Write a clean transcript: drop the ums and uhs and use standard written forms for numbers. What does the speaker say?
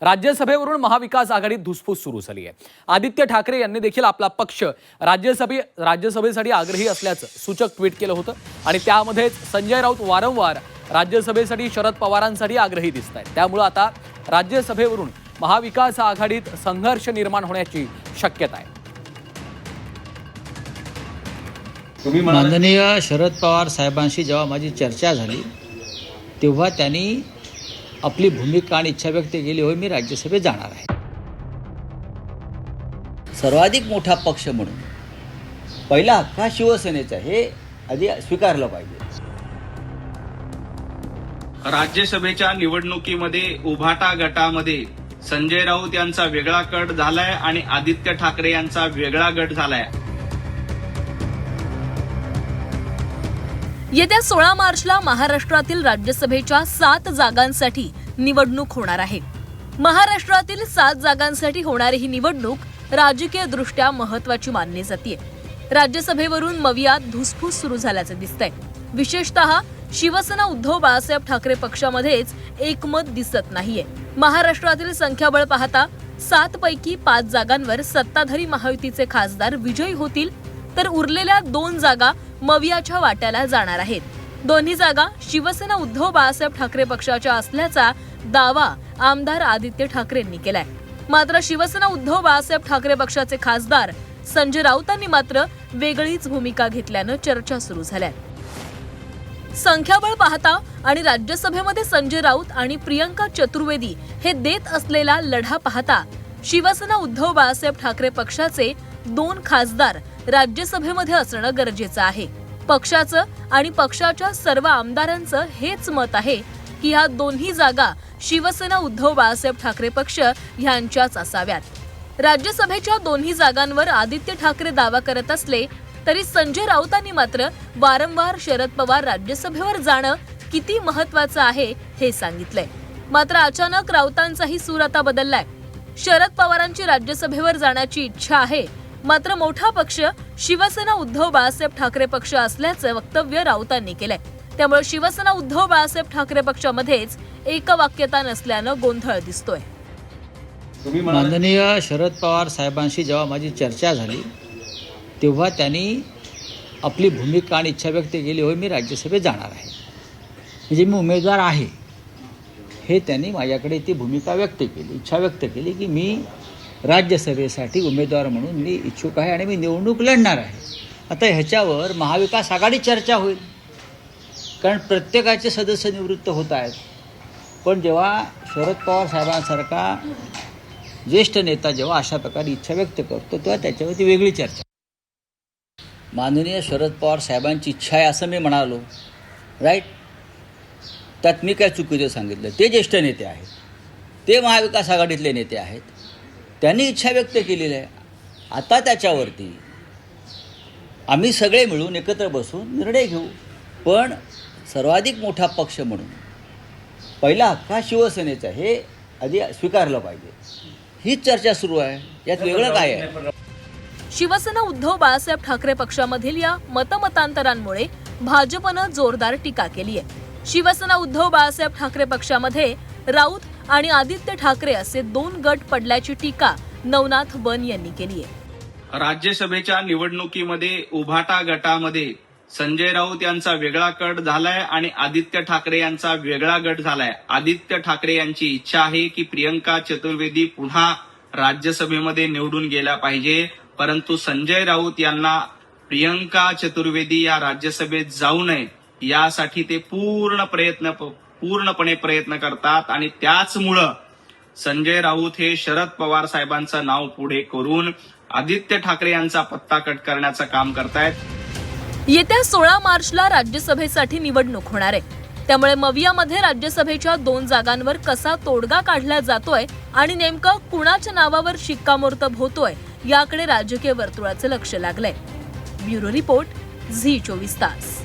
राज्यसभेवरून महाविकास आघाडीत धुसफूस सुरू झाली आहे। आदित्य ठाकरे यांनी देखील आपला पक्ष राज्यसभेसाठी आग्रही असल्याचं सूचक ट्विट केलं होतं आणि त्यामध्येच संजय राऊत वारंवार राज्यसभेसाठी शरद पवारांसाठी आग्रही दिसत आहेत। त्यामुळे आता राज्यसभेवरून महाविकास आघाडीत संघर्ष निर्माण होण्याची शक्यता आहे। माननीय शरद पवार साहेबांशी जेव्हा माझी चर्चा झाली तेव्हा त्यांनी आपली भूमिका आणि इच्छा व्यक्त केली, होय मी राज्यसभेत जाणार आहे। सर्वाधिक मोठा पक्ष म्हणून पहिला हक्क हा शिवसेनेचा, हे आधी स्वीकारलं पाहिजे। राज्यसभेच्या निवडणुकीमध्ये उभाटा गटामध्ये संजय राऊत यांचा वेगळा गट झालाय आणि आदित्य ठाकरे यांचा वेगळा गट झालाय। येत्या 16 मार्चला महाराष्ट्रातील राज्यसभेच्या 7 जागांसाठी निवडणूक होणार आहे। महाराष्ट्रातील 7 जागांसाठी होणारी ही निवडणूक राजकीय दृष्ट्या महत्त्वाची मानली जाते। राज्यसभेवरून मवियात धुसफूस सुरू झाल्याचे दिसतंय। विशेषतः शिवसेना उद्धव बाळासाहेब ठाकरे पक्षामध्येच एकमत दिसत नाहीये। महाराष्ट्रातील संख्याबळ पाहता 7 पैकी 5 जागांवर सत्ताधारी महायुतीचे खासदार विजयी होतील, तर उरलेल्या 2 जागा मवियाच्या वाट्याला जाणार आहेत। दोन्ही जागा शिवसेना उद्धव बाळासाहेब ठाकरे पक्षाच्या असल्याचा दावा आमदार आदित्य ठाकरेंनी केलाय। मात्र शिवसेना उद्धव बाळासाहेब ठाकरे पक्षाचे खासदार संजय राऊतांनी मात्र वेगळीच भूमिका घेतल्यानं चर्चा सुरू झाल्या। संख्याबळ पाहता आणि राज्यसभेमध्ये संजय राऊत आणि प्रियंका चतुर्वेदी हे देत असलेला लढा पाहता शिवसेना उद्धव बाळासाहेब ठाकरे पक्षाचे 2 खासदार राज्यसभेमध्ये असणं गरजेचं आहे। पक्षाचं आणि पक्षाच्या सर्व आमदारांचं हेच मत आहे की ह्या दोन्ही जागा शिवसेना उद्धव बाळासाहेब ठाकरे पक्ष ह्यांच्याच असाव्यात। राज्यसभेच्या दोन्ही जागांवर आदित्य ठाकरे दावा करत असले तरी संजय राऊतांनी मात्र वारंवार शरद पवार राज्यसभेवर जाणं किती महत्त्वाचं आहे हे सांगितलंय। मात्र अचानक राऊतांचाही सूर आता बदललाय। शरद पवारांची राज्यसभेवर जाण्याची इच्छा आहे, मात्र मोठा पक्ष शिवसेना उद्धव बाळासाहेब ठाकरे पक्ष असल्याचं वक्तव्य राऊतांनी केलंय। त्यामुळे शिवसेना उद्धव बाळासाहेब ठाकरे पक्षामध्येच एकवाक्यता नसल्यानं गोंधळ दिसतोय। माननीय शरद पवार साहेबांशी जेव्हा माझी चर्चा झाली तेव्हा त्यांनी आपली भूमिका आणि इच्छा व्यक्त केली, होय मी राज्यसभेत जाणार आहे, म्हणजे मी उमेदवार आहे हे त्यांनी माझ्याकडे ती भूमिका व्यक्त केली, इच्छा व्यक्त केली की मी राज्यसभेसाठी उमेदवार म्हणून मी इच्छुक आहे आणि मी निवडणूक लढणार आहे। आता ह्याच्यावर महाविकास आघाडी चर्चा होईल, कारण प्रत्येकाचे सदस्य निवृत्त होत आहेत। पण जेव्हा शरद पवार साहेबांसारखा ज्येष्ठ नेता जेव्हा अशा प्रकारे इच्छा व्यक्त करतो तेव्हा त्याच्यावरती वेगळी चर्चा। माननीय शरद पवार साहेबांची इच्छा आहे असं मी म्हणालो, राईट? त्यात मी काय चुकीचं सांगितलं? ते ज्येष्ठ नेते आहेत, ते महाविकास आघाडीतले नेते आहेत, त्यांनी इच्छा व्यक्त केलेली आहे। आता त्याच्यावरती आम्ही सगळे मिळून एकत्र बसून निर्णय घेऊ। पण सर्वाधिक मोठा पक्ष म्हणून पहिला हक्क हा शिवसेनेचा, हे आधी स्वीकारलं पाहिजे। हीच चर्चा सुरू आहे, यात वेगळं काय आहे? शिवसेना उद्धव बाळासाहेब ठाकरे पक्षामधील या मतमतांतरांमुळे भाजपनं जोरदार टीका केली आहे। शिवसेना उद्धव बाळासाहेब ठाकरे पक्षामध्ये राऊत आणि आदित्य ठाकरे असे 2 गट पडल्याची टीका नवनाथ बन यांनी केली आहे। राज्यसभेच्या निवडणुकीमध्ये उभाटा गटामध्ये संजय राऊत यांचा वेगळा गट झालाय आणि आदित्य ठाकरे यांचा वेगळा गट झालाय। आदित्य ठाकरे यांची इच्छा आहे की प्रियंका चतुर्वेदी पुन्हा राज्यसभेमध्ये निवडून गेला पाहिजे, परंतु संजय राऊत यांना प्रियंका चतुर्वेदी या राज्यसभेत जाऊ नये यासाठी ते पूर्णपणे प्रयत्न करतात आणि त्याचमुळं संजय राऊत हे शरद पवार साहेबांचं नाव पुढे करून आदित्य ठाकरे यांचा पत्ता कट करण्याचं काम करतायत। येत्या 16 मार्चला राज्यसभेसाठी निवडणूक होणार आहे। त्यामुळे मवियामध्ये राज्यसभेच्या 2 जागांवर कसा तोडगा काढला जातोय आणि नेमकं कुणाच्या नावावर शिक्कामोर्तब होतोय याकडे राजकीय वर्तुळाचं लक्ष लागलंय। ब्युरो रिपोर्ट, झी 24 तास।